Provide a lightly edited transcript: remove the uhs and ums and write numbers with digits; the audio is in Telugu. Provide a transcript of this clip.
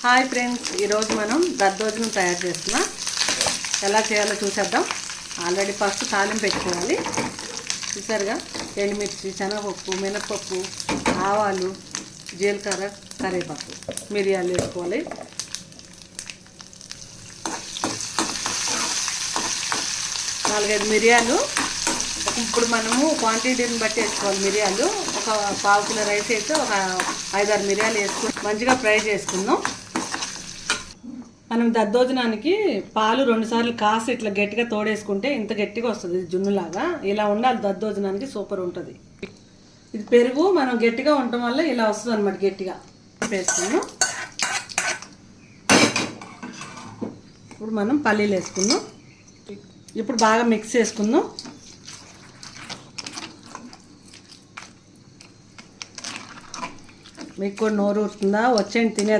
హాయ్ ఫ్రెండ్స్, ఈరోజు మనం దద్దోజనం తయారు చేస్తున్నాం. ఎలా చేయాలో చూసేద్దాం. ఆల్రెడీ ఫస్ట్ తాలింపు పెట్టుకోవాలి. చూసారుగా, ఎండుమిర్చి, శనగపప్పు, మినపప్పు, ఆవాలు, జీలకర్ర, కరివేపాకు, మిరియాలు వేసుకోవాలి. నాలుగైదు మిరియాలు. ఇప్పుడు మనము క్వాంటిటీని బట్టి వేసుకోవాలి. మిరియాలు ఒక పావు కిలో రైస్ అయితే ఒక 5-6 మిరియాలు వేసుకుని మంచిగా ఫ్రై చేసుకుందాం. మనం దద్దోజనానికి పాలు 2 సార్లు కాసి ఇట్లా గట్టిగా తోడేసుకుంటే ఇంత గట్టిగా వస్తుంది. జున్నులాగా ఇలా ఉండాలి. దద్దోజనానికి సూపర్ ఉంటుంది. ఇది పెరుగు మనం గట్టిగా ఉండటం వల్ల ఇలా వస్తుంది అనమాట. గట్టిగా వేసుకున్నాం. ఇప్పుడు మనం పల్లీలు వేసుకుందాం. ఇప్పుడు బాగా మిక్స్ చేసుకుందాం. మీకు కూడా నోరు ఊరుతుందా? వచ్చేయండి, తినే